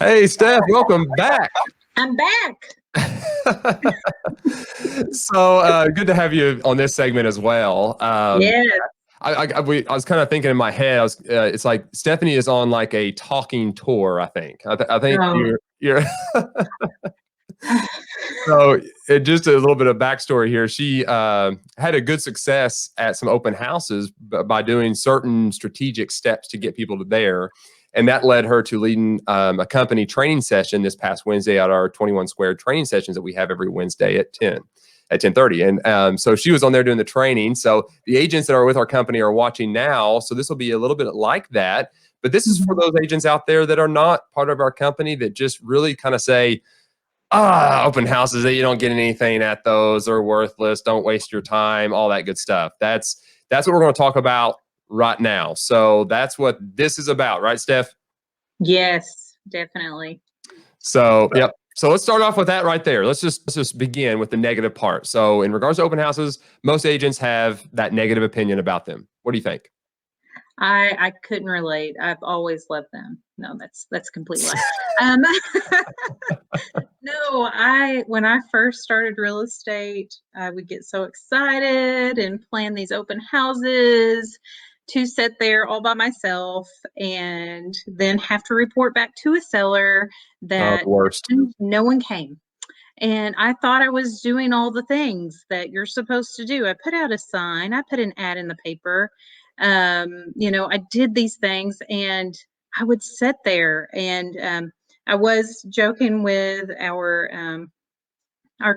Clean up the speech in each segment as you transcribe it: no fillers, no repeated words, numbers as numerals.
Hey, Steph, welcome back. I'm back. So good to have you on this segment as well. Yeah. I was kind of thinking in my head, it's like Stephanie is on like a talking tour. I think Oh. you're. So just a little bit of backstory here. She had a good success at some open houses by doing certain strategic steps to get people to there. And that led her to leading a company training session this past Wednesday at our 21 Squared training sessions that we have every Wednesday at 10:30. And so she was on there doing the training. So the agents that are with our company are watching now. So this will be a little bit like that. But this is for those agents out there that are not part of our company that just really kind of say, open houses that you don't get anything at those are worthless. Don't waste your time, all that good stuff. That's what we're going to talk about right now. So that's what this is about, right, Steph? Yes, definitely. So, yep. So let's start off with that right there. Let's just begin with the negative part. So in regards to open houses, most agents have that negative opinion about them. What do you think? I couldn't relate. I've always loved them. No, that's complete lie. No, when I first started real estate, I would get so excited and plan these open houses to sit there all by myself and then have to report back to a seller that Worst. no one came. And I thought I was doing all the things that you're supposed to do. I put out a sign, I put an ad in the paper. I did these things and I would sit there and I was joking with our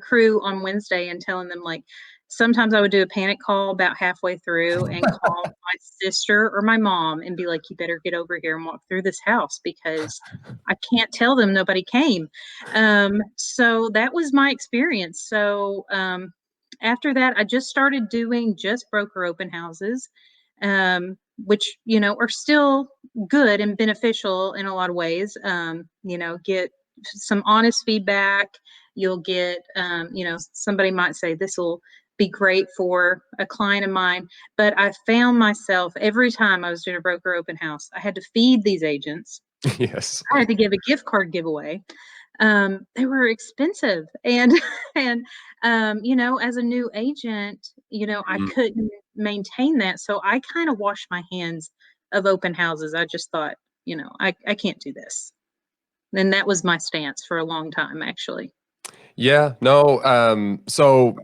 crew on Wednesday and telling them, like, sometimes I would do a panic call about halfway through and call my sister or my mom and be like, you better get over here and walk through this house because I can't tell them nobody came. So that was my experience. So after that, I just started doing just broker open houses, which, are still good and beneficial in a lot of ways. Get some honest feedback. You'll get, somebody might say this will be great for a client of mine. But I found myself every time I was doing a broker open house, I had to feed these agents. Yes. I had to give a gift card giveaway. They were expensive. And, as a new agent, I couldn't maintain that. So I kind of washed my hands of open houses. I just thought, I can't do this. And that was my stance for a long time, actually. Yeah, no. So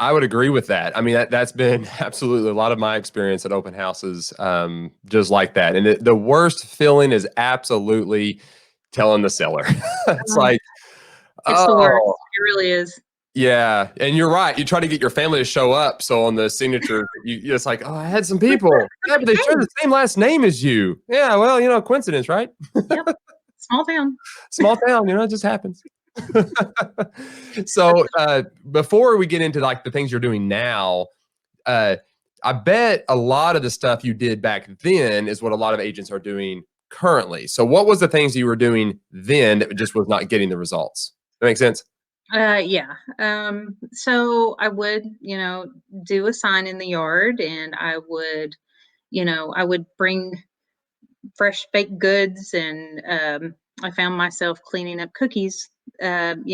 I would agree with that. I mean, that's been absolutely a lot of my experience at open houses, just like that. And the worst feeling is absolutely telling the seller. It's like, It's the worst. It really is. Yeah, and you're right. You try to get your family to show up. So on the signature, you're just like, I had some people. Yeah, but they share the same last name as you. Yeah, well, coincidence, right? Yep. Small town. Small town, it just happens. So before we get into like the things you're doing now, I bet a lot of the stuff you did back then is what a lot of agents are doing currently. So what was the things you were doing then that just was not getting the results? That makes sense? Yeah. So I would, do a sign in the yard and I would bring fresh baked goods and I found myself cleaning up cookies, and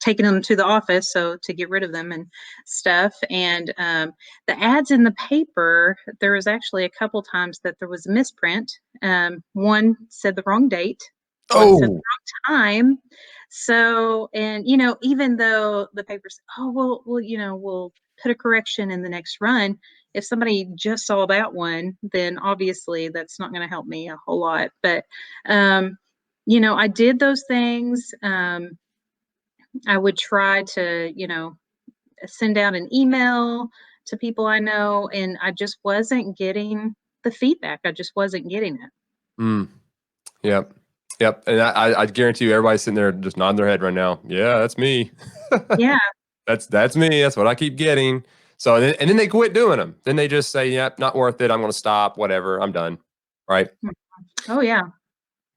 taking them to the office so to get rid of them and stuff. And the ads in the paper, there was actually a couple times that there was a misprint. One said the wrong date, one said the wrong time. So, and even though the paper said, oh, we'll put a correction in the next run, if somebody just saw that one, then obviously that's not going to help me a whole lot. But, I did those things. I would try to, send out an email to people I know, and I just wasn't getting the feedback. I just wasn't getting it. Yep. Yep. And I guarantee you everybody's sitting there just nodding their head right now. Yeah, that's me. Yeah. That's me. That's what I keep getting. So, and then they quit doing them. Then they just say, yep, not worth it. I'm going to stop, whatever. I'm done. Right. Oh yeah.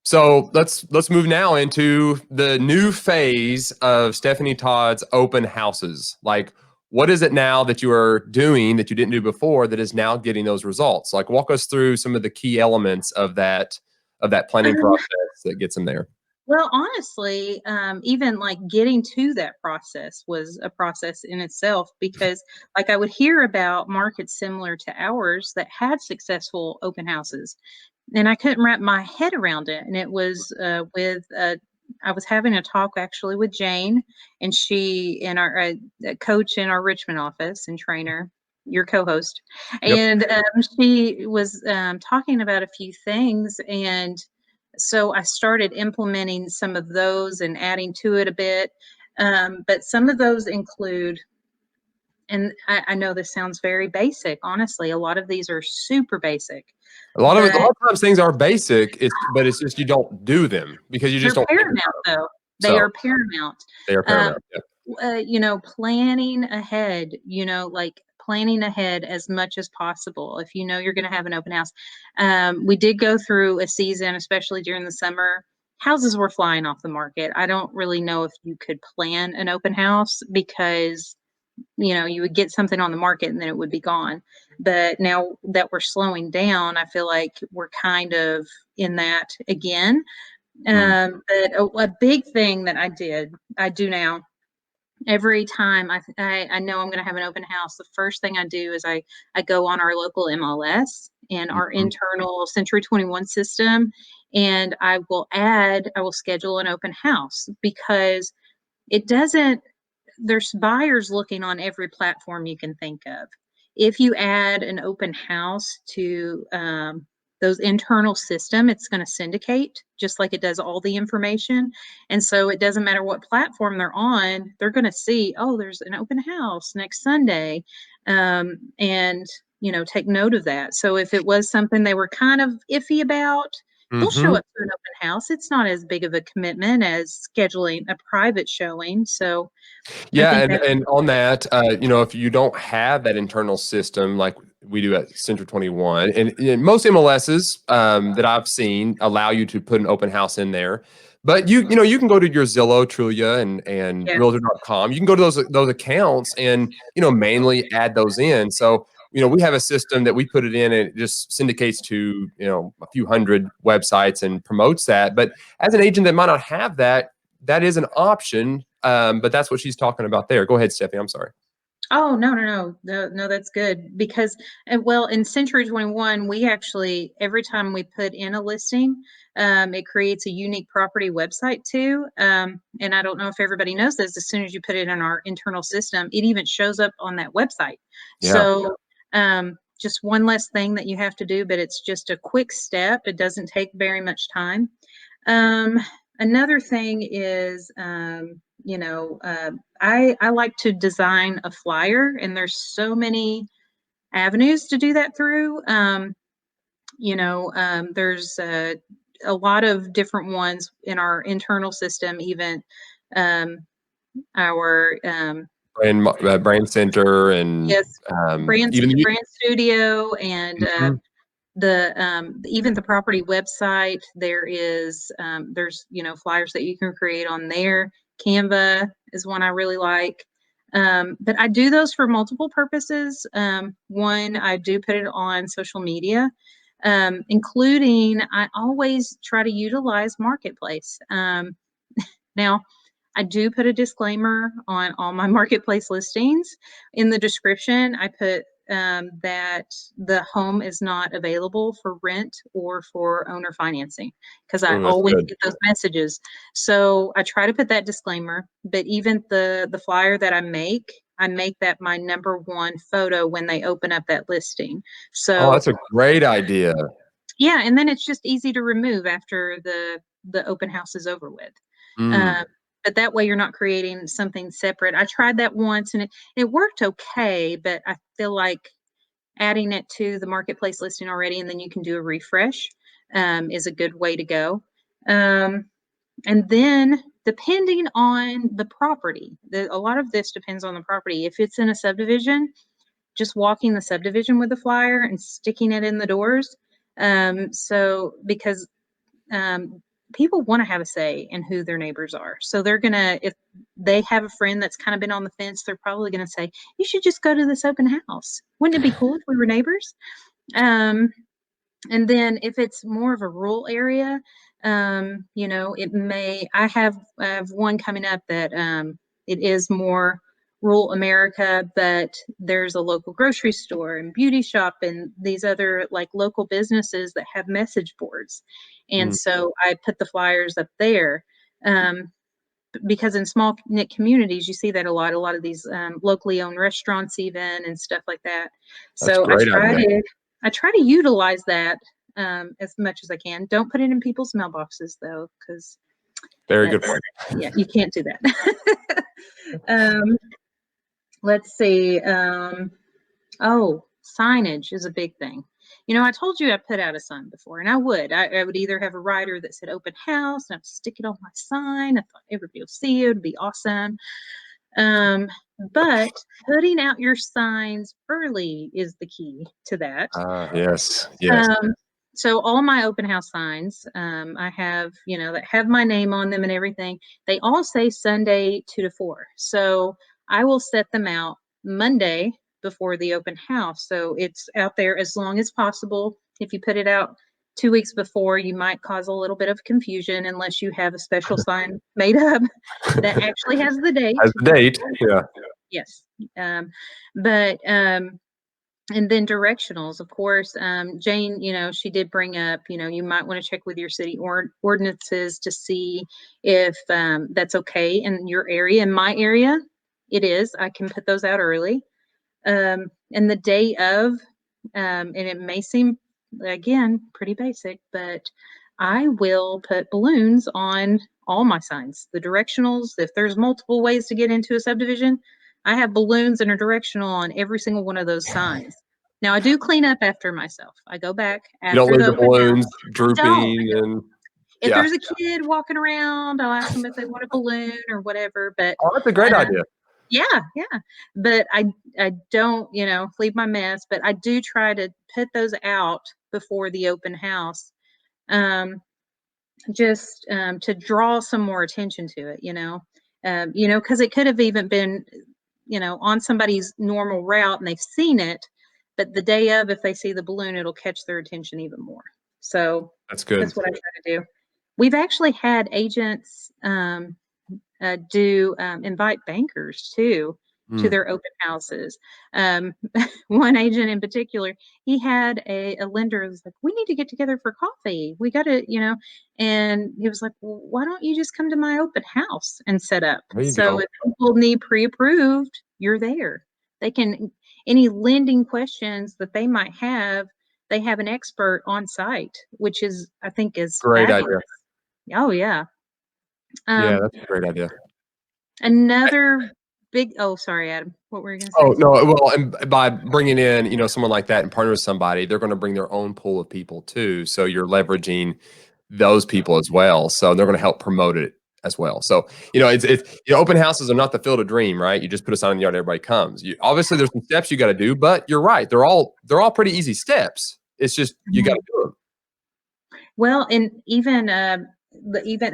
So let's move now into the new phase of Stephanie Todd's open houses. Like, what is it now that you are doing that you didn't do before that is now getting those results? Like, walk us through some of the key elements of that of that planning process that gets them there? Well, honestly, even like getting to that process was a process in itself because, like, I would hear about markets similar to ours that had successful open houses, and I couldn't wrap my head around it. And it was I was having a talk actually with Jayne, and she and our coach in our Richmond office and trainer, your co-host, Yep. and she was talking about a few things, and so I started implementing some of those and adding to it a bit. But some of those include, and I know this sounds very basic, honestly, a lot of these are super basic, A lot but of times things are basic, but it's just you don't do them because you just they're don't think paramount, about them. though. They So are paramount. they are Um, paramount. Yep. planning ahead, like planning ahead as much as possible. If you know you're going to have an open house, we did go through a season, especially during the summer. Houses were flying off the market. I don't really know if you could plan an open house because you would get something on the market and then it would be gone. But now that we're slowing down, I feel like we're kind of in that again. Mm. But a big thing that I do now, every time I know I'm going to have an open house, the first thing I do is I go on our local MLS and our Mhm. internal Century 21 system, and I will schedule an open house because it doesn't there's buyers looking on every platform you can think of. If you add an open house to those internal system, it's going to syndicate just like it does all the information. And so it doesn't matter what platform they're on, they're going to see, oh, there's an open house next Sunday. And, take note of that. So if it was something they were kind of iffy about, they'll show Mhm. up to an open house. It's not as big of a commitment as scheduling a private showing. So I Yeah, think and that on that, if you don't have that internal system like we do at Central 21, and most MLSs that I've seen allow you to put an open house in there. But you can go to your Zillow, Trulia, and yeah. Realtor.com. You can go to those accounts and manually add those in. So we have a system that we put it in and it just syndicates to a few hundred websites and promotes that. But as an agent that might not have that, that is an option. But that's what she's talking about there. Go ahead, Stephanie. I'm sorry. Oh, no, no, no. No, no, that's good because, well, in Century 21, we actually, every time we put in a listing, it creates a unique property website too. And I don't know if everybody knows this, as soon as you put it in our internal system, it even shows up on that website. Yeah. So, just one less thing that you have to do, but it's just a quick step. It doesn't take very much time. Um, Another thing is, I like to design a flyer, and there's so many avenues to do that through. There's a lot of different ones in our internal system, even um, our Brain center and yes, even brand studio and Mhm. the even the property website. There's flyers that you can create on there. Canva is one I really like. But I do those for multiple purposes. One, I do put it on social media, including I always try to utilize marketplace. Now I do put a disclaimer on all my marketplace listings. In the description, I put that the home is not available for rent or for owner financing because I Oh, that's always good. get those messages. So I try to put that disclaimer. But even the flyer that I make that my number one photo when they open up that listing. Oh, So that's a great idea. yeah, and then it's just easy to remove after the open house is over with. Mm. Um, but that way you're not creating something separate. I tried that once and it worked okay, but I feel like adding it to the marketplace listing already and then you can do a refresh is a good way to go. Um, and then depending on the property, a lot of this depends on the property. If it's in a subdivision, just walking the subdivision with a flyer and sticking it in the doors. So because um, people want to have a say in who their neighbors are. So they're going to, if they have a friend that's kind of been on the fence, they're probably going to say, you should just go to this open house. Wouldn't it be cool if we were neighbors? Um, And then if it's more of a rural area, I have one coming up that it is more rural America, but there's a local grocery store and beauty shop and these other like local businesses that have message boards. And Mm. so I put the flyers up there. Because in small knit communities, you see that a lot. A lot of these locally owned restaurants, even and stuff like that. That's a So I great try idea. to utilize that as much as I can. Don't put it in people's mailboxes though, because Very good that's point. yeah, you can't do that. um, let's see. Signage is a big thing. I told you I put out a sign before, and I would either have a rider that said open house, and I'd stick it on my sign. I thought everybody will see it. It'd be awesome. But putting out your signs early is the key to that. Yes, yes. Um, so all my open house signs, I have, that have my name on them and everything. They all say Sunday 2 to 4. So I will set them out Monday before the open house. So it's out there as long as possible. If you put it out 2 weeks before, you might cause a little bit of confusion unless you have a special sign made up that actually has the date. As the date, yeah. Yes. But and then directionals, of course. Jayne, she did bring up, you might want to check with your city ordinances to see if that's okay in your area. In my area, it is. I can put those out early. And the day of, and it may seem, again, pretty basic, but I will put balloons on all my signs. The directionals, if there's multiple ways to get into a subdivision, I have balloons and a directional on every single one of those signs. Now I do clean up after myself. I go back You don't after leave the the open house. balloons I don't. drooping and If yeah. there's a kid walking around, I'll ask them if they want a balloon or whatever. But Oh, that's a great idea. yeah, yeah. But I don't, leave my mess, but I do try to put those out before the open house. Just to draw some more attention to it, because it could have even been, on somebody's normal route and they've seen it, but the day of, if they see the balloon, it'll catch their attention even more. So That's good. that's what I try to do. We've actually had agents do invite bankers too to Mm. their open houses. One agent in particular, he had a lender who was like, "We need to get together for coffee. We got to, and he was like, "Well, why don't you just come to my open house and set up? There you So go. if people need pre-approved, you're there. They can any lending questions that they might have, they have an expert on site, which is I think is Great idea. fabulous. Oh yeah. Yeah, Um, that's a great idea. Another big sorry, Adam. What were you gonna Oh, say? no, well, and by bringing in, someone like that and partner with somebody, they're gonna bring their own pool of people too, so you're leveraging those people as well, so they're gonna help promote it as well. So, open houses are not the field of dream, right? You just put a sign in the yard, everybody comes. Obviously, there's some steps you gotta do, but you're right, they're all pretty easy steps. It's just you gotta do them. Well, and even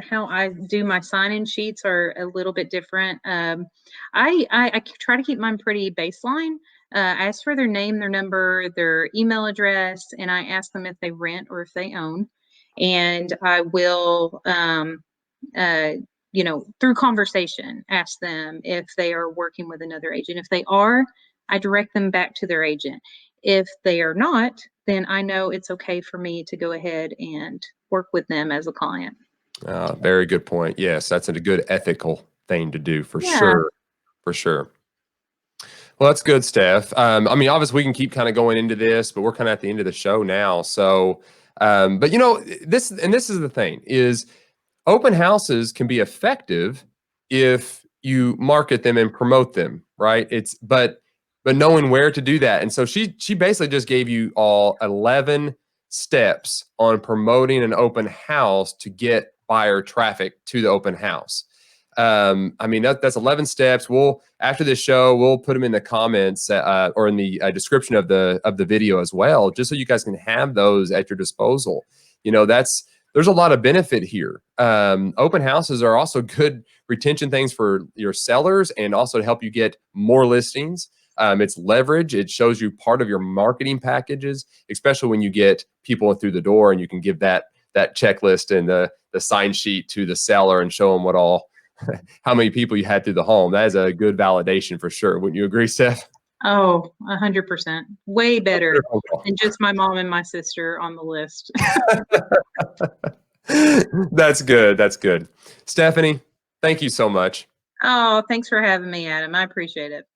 how I do my sign-in sheets are a little bit different. I try to keep mine pretty baseline. I ask for their name, their number, their email address, and I ask them if they rent or if they own. And I will, through conversation, ask them if they are working with another agent. If they are, I direct them back to their agent. If they are not, then I know it's okay for me to go ahead and work with them as a client. Very good point. Yes, that's a good ethical thing to do for Yeah. sure, for sure. Well, that's good, Steph. Obviously, we can keep kind of going into this, but we're kind of at the end of the show now. So, but this is the thing: is open houses can be effective if you market them and promote them, right? But knowing where to do that. And so she basically just gave you all 11 steps on promoting an open house to get buyer traffic to the open house. That's 11 steps. After this show, we'll put them in the comments or in the description of the video as well, just so you guys can have those at your disposal. There's a lot of benefit here. Open houses are also good retention things for your sellers and also to help you get more listings. It's leverage. It shows you part of your marketing packages, especially when you get people through the door and you can give that checklist and the sign sheet to the seller and show them what all, how many people you had through the home. That is a good validation for sure. Wouldn't you agree, Steph? Oh, 100%. Way better than just my mom and my sister on the list. That's good. That's good. Stephanie, thank you so much. Oh, thanks for having me, Adam. I appreciate it.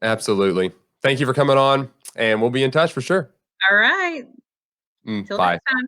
Absolutely. Thank you for coming on, and we'll be in touch for sure. All right. Till Bye. next time.